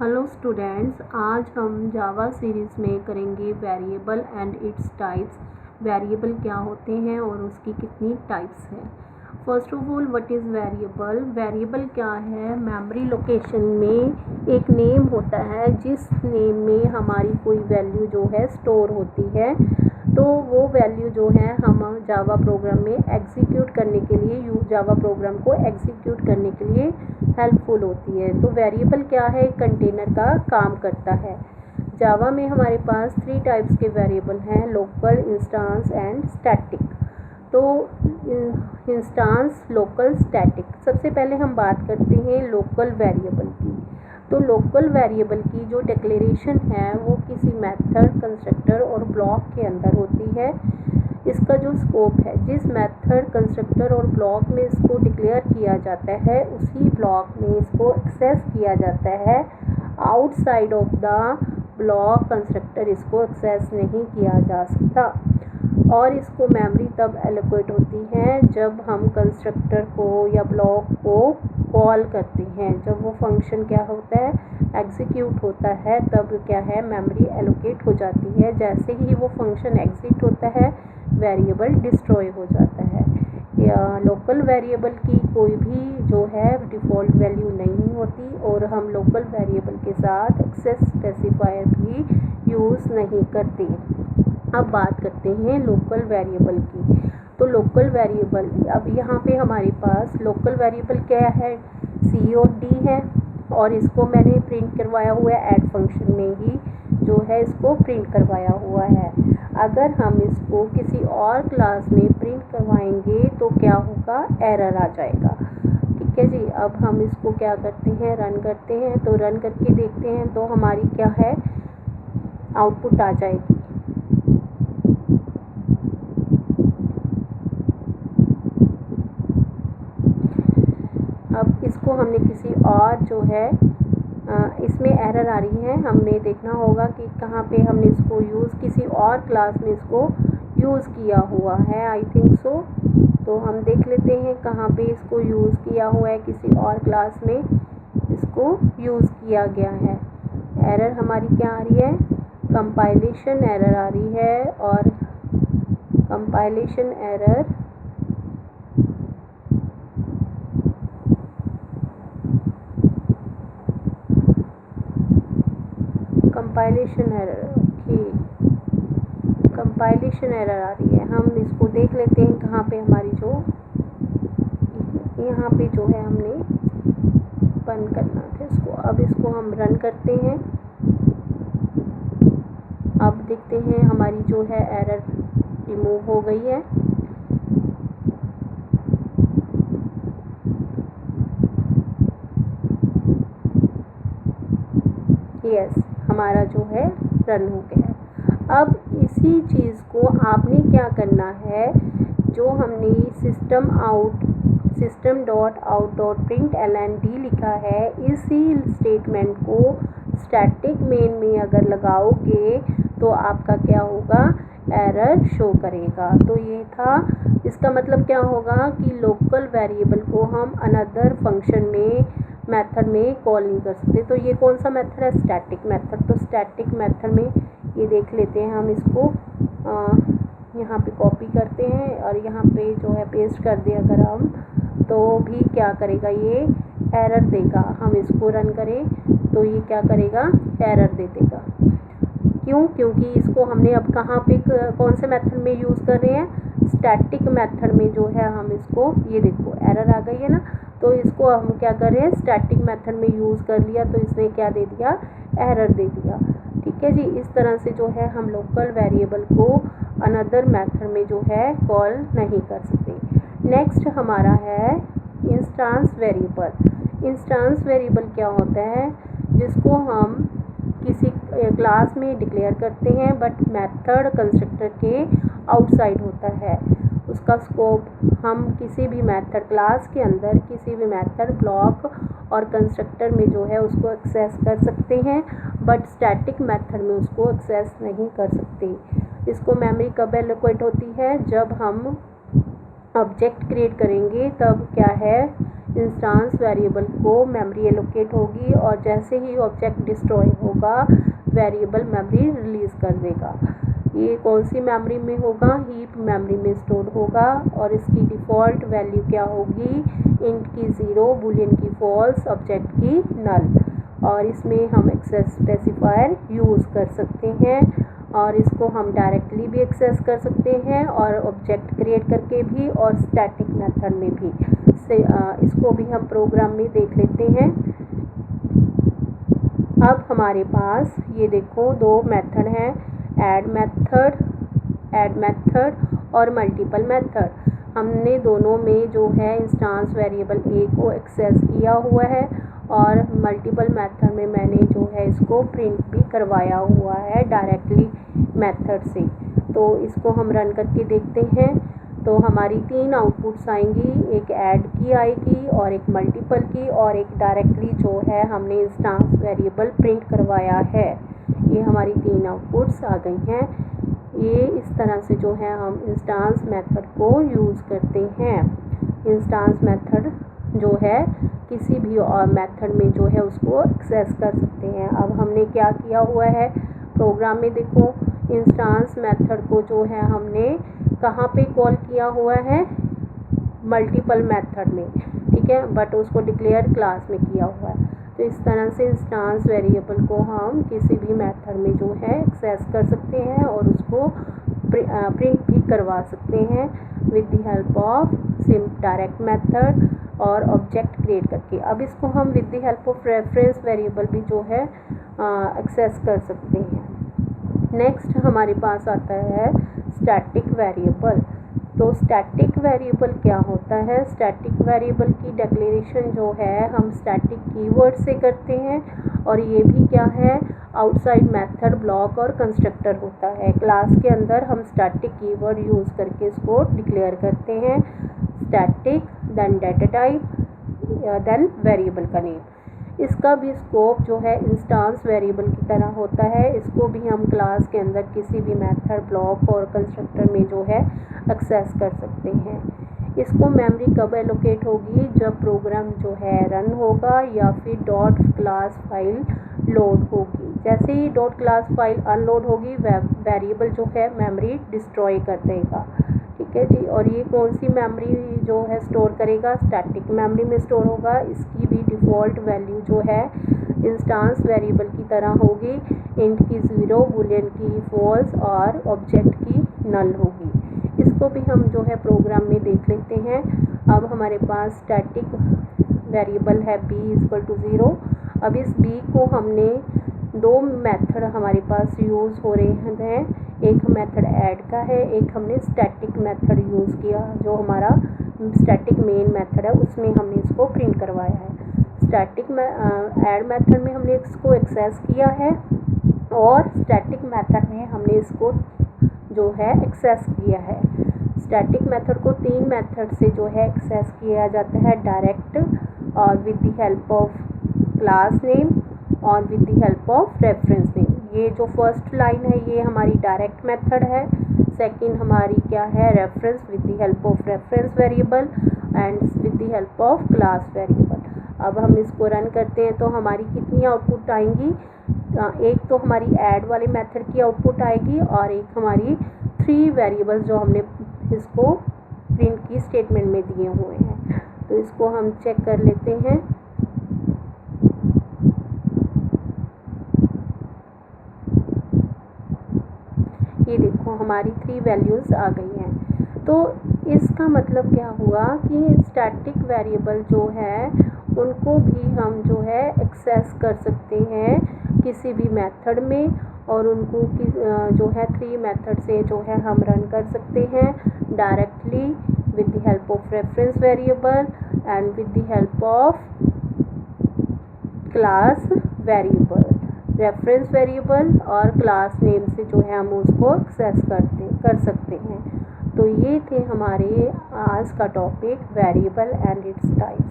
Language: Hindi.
हेलो स्टूडेंट्स, आज हम जावा सीरीज़ में करेंगे variable and its types. Variable क्या होते हैं और उसकी कितनी टाइप्स हैं। First of all, what is variable. Variable क्या है? मेमोरी लोकेशन में एक नेम होता है जिस नेम में हमारी कोई वैल्यू जो है स्टोर होती है। तो वो वैल्यू जो है हम जावा प्रोग्राम में एग्जीक्यूट करने के लिए जावा प्रोग्राम को एग्जीक्यूट करने के लिए हेल्पफुल होती है। तो वेरिएबल क्या है? कंटेनर का काम करता है। जावा में हमारे पास 3 टाइप्स के वेरिएबल हैं, लोकल, इंस्टांस एंड स्टैटिक। तो इंस्टांस, लोकल, स्टैटिक। सबसे पहले हम बात करते हैं लोकल वेरिएबल की। तो लोकल वेरिएबल की जो डिक्लेरेशन है वो किसी मेथड, कंस्ट्रक्टर और ब्लॉक के अंदर होती है। इसका जो स्कोप है, जिस मेथड, कंस्ट्रक्टर और ब्लॉक में इसको डिक्लेयर किया जाता है उसी ब्लॉक में इसको एक्सेस किया जाता है। Outside of the block constructor इसको एक्सेस नहीं किया जा सकता। और इसको मेमोरी तब एलोकेट होती है जब हम कंस्ट्रक्टर को या ब्लॉक को कॉल करते हैं। जब वो फंक्शन क्या होता है, एग्जीक्यूट होता है, तब क्या है, मेमोरी एलोकेट हो जाती है। जैसे ही वो फंक्शन एग्जिट होता है, वेरिएबल डिस्ट्रॉय हो जाता है। या लोकल वेरिएबल की कोई भी जो है डिफ़ॉल्ट वैल्यू नहीं होती और हम लोकल वेरिएबल के साथ एक्सेस स्पेसिफायर भी यूज़ नहीं करते। अब बात करते हैं लोकल वेरिएबल की। तो लोकल वेरिएबल, अब यहाँ पे हमारे पास लोकल वेरिएबल क्या है, सी और डी है। और इसको मैंने प्रिंट करवाया हुआ है, ऐड फंक्शन में ही जो है इसको प्रिंट करवाया हुआ है। अगर हम इसको किसी और क्लास में प्रिंट करवाएंगे तो क्या होगा, एरर आ जाएगा। ठीक है जी। अब हम इसको क्या करते हैं, रन करते हैं। तो रन करके देखते हैं तो हमारी क्या है, आउटपुट आ जाएगी। अब इसको हमने किसी और जो है इसमें एरर आ रही है, हमने देखना होगा कि कहाँ पे हमने इसको यूज़, किसी और क्लास में इसको यूज़ किया हुआ है, आई थिंक सो। तो हम देख लेते हैं कहाँ पे इसको यूज़ किया हुआ है, किसी और क्लास में इसको यूज़ किया गया है। एरर हमारी क्या आ रही है, कंपाइलेशन एरर आ रही है। और compilation error okay, compilation error आ रही है। हम इसको देख लेते हैं कहाँ पे हमारी जो, यहाँ पे जो है हमने बंद करना था इसको। अब इसको हम रन करते हैं। अब देखते हैं हमारी जो है एरर रिमूव हो गई है। यस, हमारा जो है रन हो गया है। अब इसी चीज़ को आपने क्या करना है, जो हमने system dot out dot print lnd लिखा है, इसी स्टेटमेंट को स्टैटिक मेन में अगर लगाओगे तो आपका क्या होगा, एरर शो करेगा। तो ये था, इसका मतलब क्या होगा कि लोकल वेरिएबल को हम अनदर फंक्शन में, मेथड में कॉल नहीं कर सकते। तो ये कौन सा मेथड है, स्टैटिक मेथड। तो स्टैटिक मेथड में ये देख लेते हैं, हम इसको यहाँ पे कॉपी करते हैं और यहाँ पे जो है पेस्ट कर दिया अगर हम, तो भी क्या करेगा, ये एरर देगा। हम इसको रन करें तो ये क्या करेगा, एरर दे देगा। क्यों? क्योंकि इसको हमने अब कहाँ पे, कौन से मेथड में यूज़ कर रहे हैं, स्टैटिक मेथड में जो है हम इसको, ये देखो एरर आ गई है ना। तो इसको हम क्या कर रहे हैं, स्टैटिक मेथड में यूज़ कर लिया तो इसने क्या दे दिया, एरर दे दिया। ठीक है जी। इस तरह से जो है हम लोकल वेरिएबल को अनदर मेथड में जो है कॉल नहीं कर सकते। नेक्स्ट हमारा है इंस्टांस वेरिएबल। इंस्टांस वेरिएबल क्या होता है, जिसको हम किसी क्लास में डिक्लेयर करते हैं बट मेथड कंस्ट्रक्टर के आउटसाइड होता है। उसका स्कोप हम किसी भी मेथड क्लास के अंदर किसी भी मेथड, ब्लॉक और कंस्ट्रक्टर में जो है उसको एक्सेस कर सकते हैं, बट स्टैटिक मेथड में उसको एक्सेस नहीं कर सकते। इसको मेमोरी कब एलोकेट होती है, जब हम ऑब्जेक्ट क्रिएट करेंगे, तब क्या है, इंस्टांस वेरिएबल को मेमोरी एलोकेट होगी और जैसे ही ऑब्जेक्ट डिस्ट्रॉय होगा वेरिएबल मेमोरी रिलीज़ कर देगा। ये कौन सी मेमोरी में होगा? हीप मेमोरी में स्टोर होगा और इसकी डिफ़ॉल्ट वैल्यू क्या होगी? इंट की 0, बूलियन की फॉल्स, ऑब्जेक्ट की नल। और इसमें हम एक्सेस स्पेसिफायर यूज़ कर सकते हैं और इसको हम डायरेक्टली भी एक्सेस कर सकते हैं और ऑब्जेक्ट क्रिएट करके भी और स्टैटिक मेथड में भी। इसको भी हम प्रोग्राम में देख लेते हैं। अब हमारे पास ये देखो दो मेथड हैं, ऐड मेथड और मल्टीपल मेथड। हमने दोनों में जो है इंस्टांस वेरिएबल ए को एक्सेस किया हुआ है और मल्टीपल मेथड में मैंने जो है इसको प्रिंट भी करवाया हुआ है डायरेक्टली मेथड से। तो इसको हम रन करके देखते हैं। तो हमारी 3 आउटपुट्स आएंगी, एक ऐड की आएगी और एक मल्टीपल की और एक डायरेक्टली जो है हमने इंस्टांस वेरिएबल प्रिंट करवाया है। ये हमारी 3 आउटपुट्स आ गई हैं। ये इस तरह से जो है हम इंस्टांस मेथड को यूज़ करते हैं। इंस्टांस मेथड जो है किसी भी और मेथड में जो है उसको एक्सेस कर सकते हैं। अब हमने क्या किया हुआ है प्रोग्राम में, देखो इंस्टांस मेथड को जो है हमने कहाँ पे कॉल किया हुआ है? मल्टीपल मेथड में, ठीक है, बट उसको डिक्लेयर क्लास में किया हुआ है। तो इस तरह से इंस्टांस वेरिएबल को हम किसी भी मेथड में जो है एक्सेस कर सकते हैं और उसको प्रिंट भी करवा सकते हैं with the help of direct method और ऑब्जेक्ट क्रिएट करके। अब इसको हम with the help of reference variable भी जो है एक्सेस कर सकते हैं। नेक्स्ट हमारे पास आता है स्टैटिक वेरिएबल। तो स्टैटिक वेरिएबल क्या होता है? स्टैटिक वेरिएबल की डिक्लेरेशन जो है हम स्टैटिक कीवर्ड से करते हैं और ये भी क्या है? आउटसाइड मेथड, ब्लॉक और कंस्ट्रक्टर होता है। क्लास के अंदर हम स्टैटिक कीवर्ड यूज़ करके इसको डिक्लेयर करते हैं। Static, then data type, then variable का नेम। इसका भी स्कोप जो है इंस्टांस वेरिएबल की तरह होता है। इसको भी हम क्लास के अंदर किसी भी मेथड, ब्लॉक और कंस्ट्रक्टर में जो है एक्सेस कर सकते हैं। इसको मेमोरी कब एलोकेट होगी? जब प्रोग्राम जो है रन होगा या फिर डॉट क्लास फाइल लोड होगी। जैसे ही डॉट क्लास फाइल अनलोड होगी वेरिएबल जो है मेमोरी डिस्ट्रॉय कर देगा, ठीक है जी। और ये कौन सी मेमोरी जो है स्टोर करेगा? स्टैटिक मेमोरी में स्टोर होगा। इसकी भी डिफ़ॉल्ट वैल्यू जो है इंस्टांस वेरिएबल की तरह होगी, इंट की 0, बूलियन की फॉल्स और ऑब्जेक्ट की नल होगी। इसको भी हम जो है प्रोग्राम में देख लेते हैं। अब हमारे पास स्टैटिक वेरिएबल है b=0। अब इस b को हमने 2 मेथड हमारे पास यूज़ हो रहे हैं। एक मेथड ऐड का है, एक हमने स्टैटिक मेथड यूज़ किया जो हमारा स्टैटिक मेन मेथड है, उसमें हमने इसको प्रिंट करवाया है। स्टैटिक में ऐड मेथड में हमने इसको एक्सेस किया है और स्टैटिक मेथड में हमने इसको जो है एक्सेस किया है। स्टैटिक मेथड को 3 मेथड से जो है एक्सेस किया जाता है, डायरेक्ट और with the help of class name और with the help of reference name. ये जो फर्स्ट लाइन है ये हमारी डायरेक्ट मेथड है। सेकंड हमारी क्या है? Reference, with the help of reference variable and with the help of class variable. अब हम इसको रन करते हैं तो हमारी कितनी आउटपुट आएंगी? एक तो हमारी ऐड वाले मेथड की आउटपुट आएगी और एक हमारी 3 वेरिएबल्स जो हमने इसको प्रिंट की स्टेटमेंट में दिए हुए हैं। तो इसको हम चेक कर लेते हैं। ये देखो हमारी 3 वैल्यूज़ आ गई हैं। तो इसका मतलब क्या हुआ कि स्टैटिक वेरिएबल जो है उनको भी हम जो है एक्सेस कर सकते हैं किसी भी मेथड में और उनको जो है 3 मेथड से जो है हम रन कर सकते हैं directly with the help of reference variable and with the help of class variable. Reference variable और क्लास नेम से जो है हम उसको एक्सेस कर सकते हैं। तो ये थे हमारे आज का topic variable and its types.